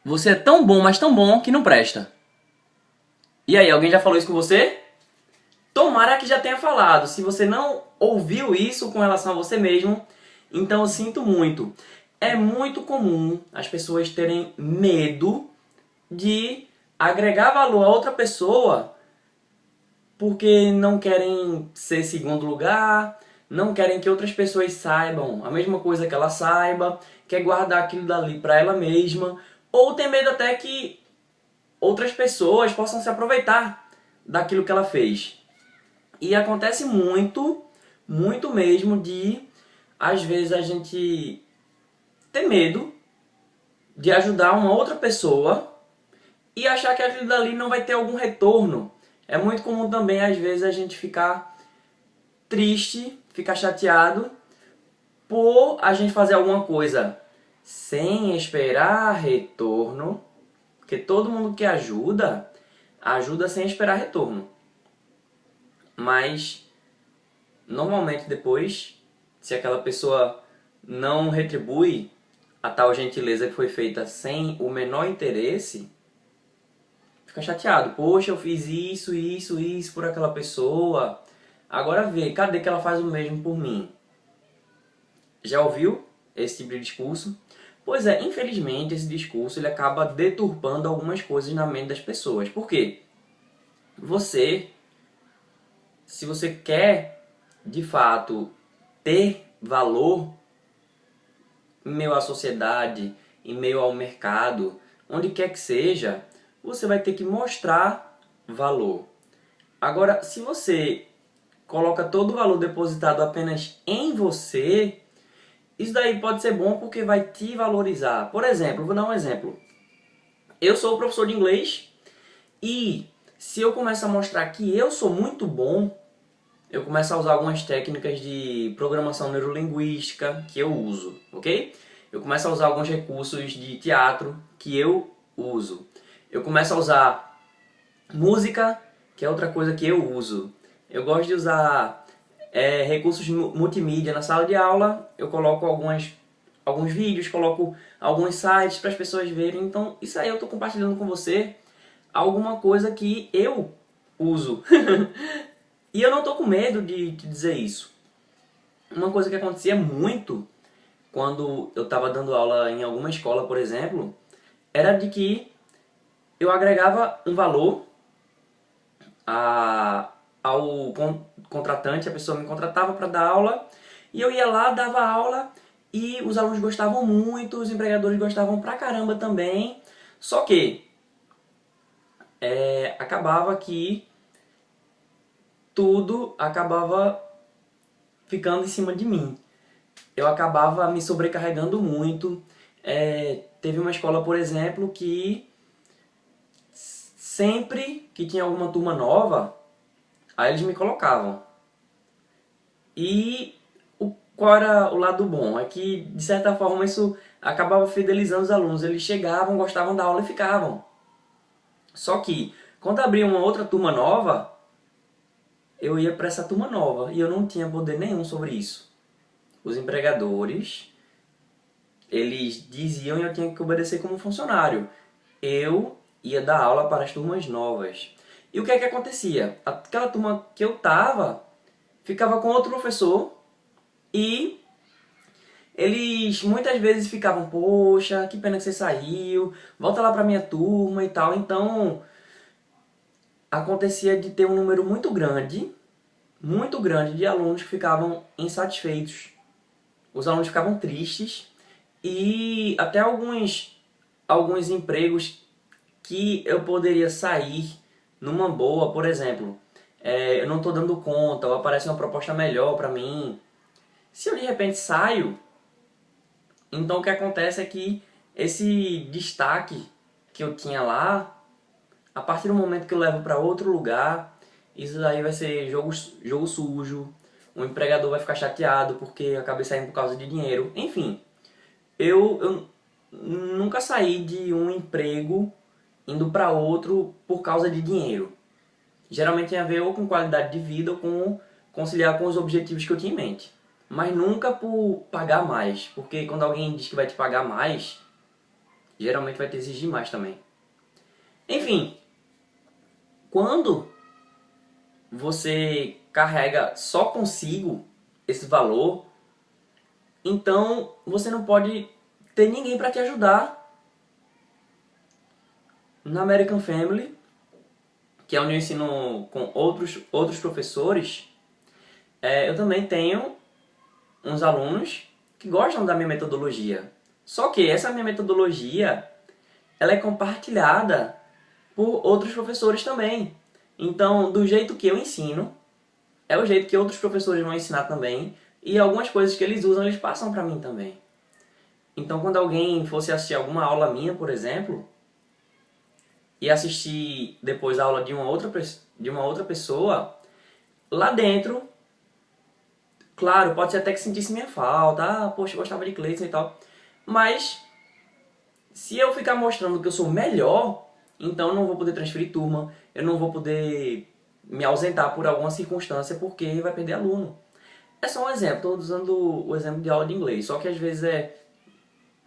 Você é tão bom, mas tão bom que não presta. E aí, alguém já falou isso com você? Tomara que já tenha falado. Se você não ouviu isso com relação a você mesmo, então eu sinto muito. É muito comum as pessoas terem medo de agregar valor a outra pessoa porque não querem ser segundo lugar, não querem que outras pessoas saibam a mesma coisa que ela saiba, quer guardar aquilo dali para ela mesma, ou tem medo até que outras pessoas possam se aproveitar daquilo que ela fez. E acontece muito, muito mesmo de, às vezes, a gente ter medo de ajudar uma outra pessoa e achar que aquilo dali não vai ter algum retorno. É muito comum também, às vezes, a gente ficar triste, ficar chateado por a gente fazer alguma coisa sem esperar retorno, porque todo mundo que ajuda, ajuda sem esperar retorno. Mas, normalmente depois, se aquela pessoa não retribui a tal gentileza que foi feita sem o menor interesse, fica chateado. Poxa, eu fiz isso, isso, isso por aquela pessoa. Agora vê, cadê que ela faz o mesmo por mim? Já ouviu esse tipo de discurso? Pois é, infelizmente esse discurso ele acaba deturpando algumas coisas na mente das pessoas. Por quê? Você, se você quer de fato ter valor em meio à sociedade, em meio ao mercado, onde quer que seja, você vai ter que mostrar valor. Agora, se você coloca todo o valor depositado apenas em você, isso daí pode ser bom porque vai te valorizar. Por exemplo, vou dar um exemplo. Eu sou professor de inglês e se eu começar a mostrar que eu sou muito bom, eu começo a usar algumas técnicas de programação neurolinguística que eu uso, ok? Eu começo a usar alguns recursos de teatro que eu uso. Eu começo a usar música, que é outra coisa que eu uso. Eu gosto de usar recursos multimídia na sala de aula. Eu coloco alguns vídeos, coloco alguns sites para as pessoas verem. Então, isso aí eu estou compartilhando com você alguma coisa que eu uso. E eu não estou com medo de te dizer isso. Uma coisa que acontecia muito quando eu estava dando aula em alguma escola, por exemplo, era de que eu agregava um valor ao contratante, a pessoa me contratava para dar aula, e eu ia lá, dava aula, e os alunos gostavam muito, os empregadores gostavam pra caramba também, só que acabava que tudo acabava ficando em cima de mim. Eu acabava me sobrecarregando muito. Teve uma escola, por exemplo, que sempre que tinha alguma turma nova, aí eles me colocavam. E qual era o lado bom? É que, de certa forma, isso acabava fidelizando os alunos. Eles chegavam, gostavam da aula e ficavam. Só que, quando abria uma outra turma nova, eu ia para essa turma nova e eu não tinha poder nenhum sobre isso. Os empregadores, eles diziam e eu tinha que obedecer como funcionário. Eu ia dar aula para as turmas novas. E o que é que acontecia? Aquela turma que eu tava ficava com outro professor e eles muitas vezes ficavam, poxa, que pena que você saiu, volta lá pra minha turma e tal. Então, acontecia de ter um número muito grande de alunos que ficavam insatisfeitos. Os alunos ficavam tristes e até alguns empregos que eu poderia sair numa boa, por exemplo, eu não estou dando conta, ou aparece uma proposta melhor para mim. Se eu de repente saio, então o que acontece é que esse destaque que eu tinha lá, a partir do momento que eu levo para outro lugar, isso daí vai ser jogo sujo, o empregador vai ficar chateado porque eu acabei saindo por causa de dinheiro. Enfim, eu nunca saí de um emprego indo para outro por causa de dinheiro. Geralmente tem a ver ou com qualidade de vida ou com conciliar com os objetivos que eu tinha em mente. Mas nunca por pagar mais, porque quando alguém diz que vai te pagar mais, geralmente vai te exigir mais também. Enfim, quando você carrega só consigo esse valor, então você não pode ter ninguém para te ajudar. Na American Family, que é onde eu ensino com outros professores, eu também tenho uns alunos que gostam da minha metodologia. Só que essa minha metodologia, ela é compartilhada por outros professores também. Então, do jeito que eu ensino, é o jeito que outros professores vão ensinar também, e algumas coisas que eles usam, eles passam para mim também. Então, quando alguém fosse assistir alguma aula minha, por exemplo, e assistir depois a aula de uma outra pessoa, lá dentro, claro, pode ser até que sentisse minha falta, poxa, eu gostava de Cleiton e tal, mas se eu ficar mostrando que eu sou melhor, então eu não vou poder transferir turma, eu não vou poder me ausentar por alguma circunstância porque vai perder aluno. É só um exemplo, estou usando o exemplo de aula de inglês, só que às vezes é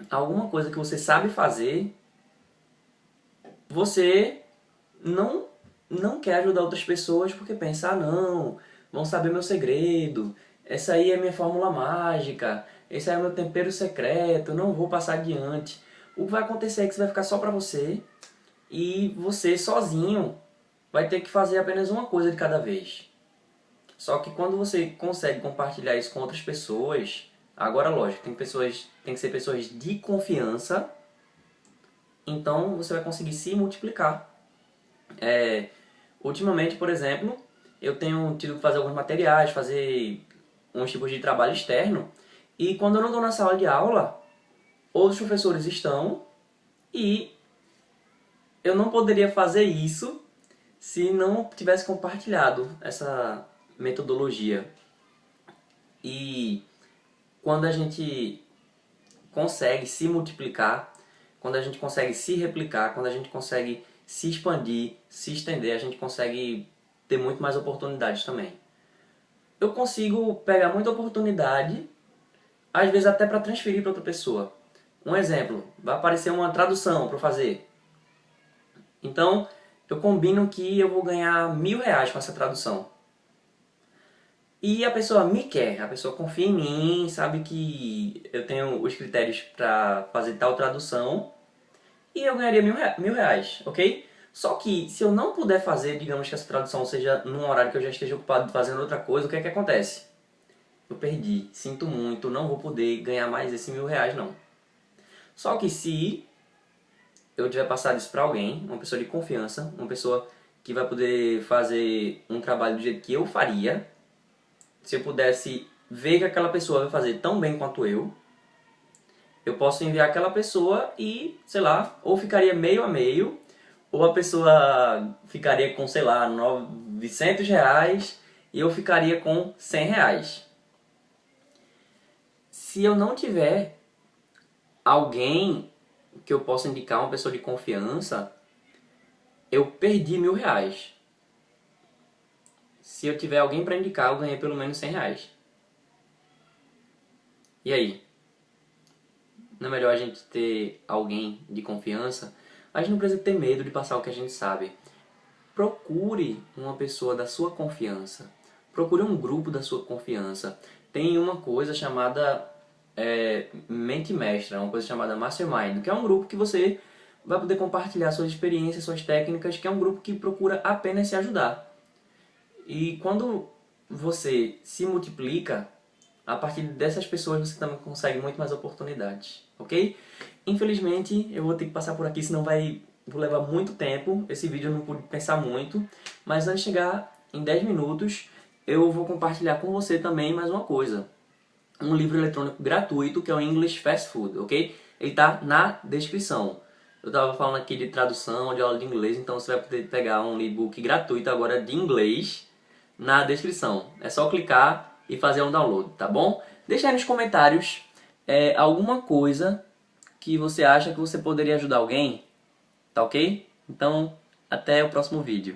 alguma coisa que você sabe fazer, você não quer ajudar outras pessoas porque pensa, não, vão saber meu segredo, essa aí é minha fórmula mágica, esse aí é meu tempero secreto, eu não vou passar adiante. O que vai acontecer é que você vai ficar só pra você e você sozinho vai ter que fazer apenas uma coisa de cada vez. Só que quando você consegue compartilhar isso com outras pessoas, agora lógico, tem que ser pessoas de confiança, então você vai conseguir se multiplicar. Ultimamente, por exemplo, eu tenho tido que fazer alguns materiais, fazer uns tipos de trabalho externo, e quando eu não estou na sala de aula, outros professores estão, e eu não poderia fazer isso se não tivesse compartilhado essa metodologia. E quando a gente consegue se multiplicar, quando a gente consegue se replicar, quando a gente consegue se expandir, se estender, a gente consegue ter muito mais oportunidades também. Eu consigo pegar muita oportunidade, às vezes até para transferir para outra pessoa. Um exemplo, vai aparecer uma tradução para fazer. Então, eu combino que eu vou ganhar R$ 1.000 com essa tradução. E a pessoa me quer, a pessoa confia em mim, sabe que eu tenho os critérios para fazer tal tradução e eu ganharia R$ 1.000, ok? Só que se eu não puder fazer, digamos que essa tradução seja num horário que eu já esteja ocupado fazendo outra coisa, o que é que acontece? Eu perdi, sinto muito, não vou poder ganhar mais esse R$ 1.000 não. Só que se eu tiver passado isso para alguém, uma pessoa de confiança, uma pessoa que vai poder fazer um trabalho do jeito que eu faria, se eu pudesse ver que aquela pessoa vai fazer tão bem quanto eu posso enviar aquela pessoa e, sei lá, ou ficaria meio a meio, ou a pessoa ficaria com, sei lá, R$ 900 e eu ficaria com R$ 100. Se eu não tiver alguém que eu possa indicar, uma pessoa de confiança, eu perdi R$ 1.000. Se eu tiver alguém para indicar, eu ganhei pelo menos R$ 100. E aí? Não é melhor a gente ter alguém de confiança? A gente não precisa ter medo de passar o que a gente sabe. Procure uma pessoa da sua confiança. Procure um grupo da sua confiança. Tem uma coisa chamada mente mestra, uma coisa chamada Mastermind, que é um grupo que você vai poder compartilhar suas experiências, suas técnicas, que é um grupo que procura apenas se ajudar. E quando você se multiplica, a partir dessas pessoas você também consegue muito mais oportunidades, ok? Infelizmente eu vou ter que passar por aqui, senão vou levar muito tempo. Esse vídeo eu não pude pensar muito, mas antes de chegar em 10 minutos, eu vou compartilhar com você também mais uma coisa. Um livro eletrônico gratuito que é o English Fast Food, ok? Ele está na descrição. Eu estava falando aqui de tradução, de aula de inglês, então você vai poder pegar um e-book gratuito agora de inglês na descrição. É só clicar e fazer um download, tá bom? Deixa aí nos comentários alguma coisa que você acha que você poderia ajudar alguém, tá ok? Então, até o próximo vídeo.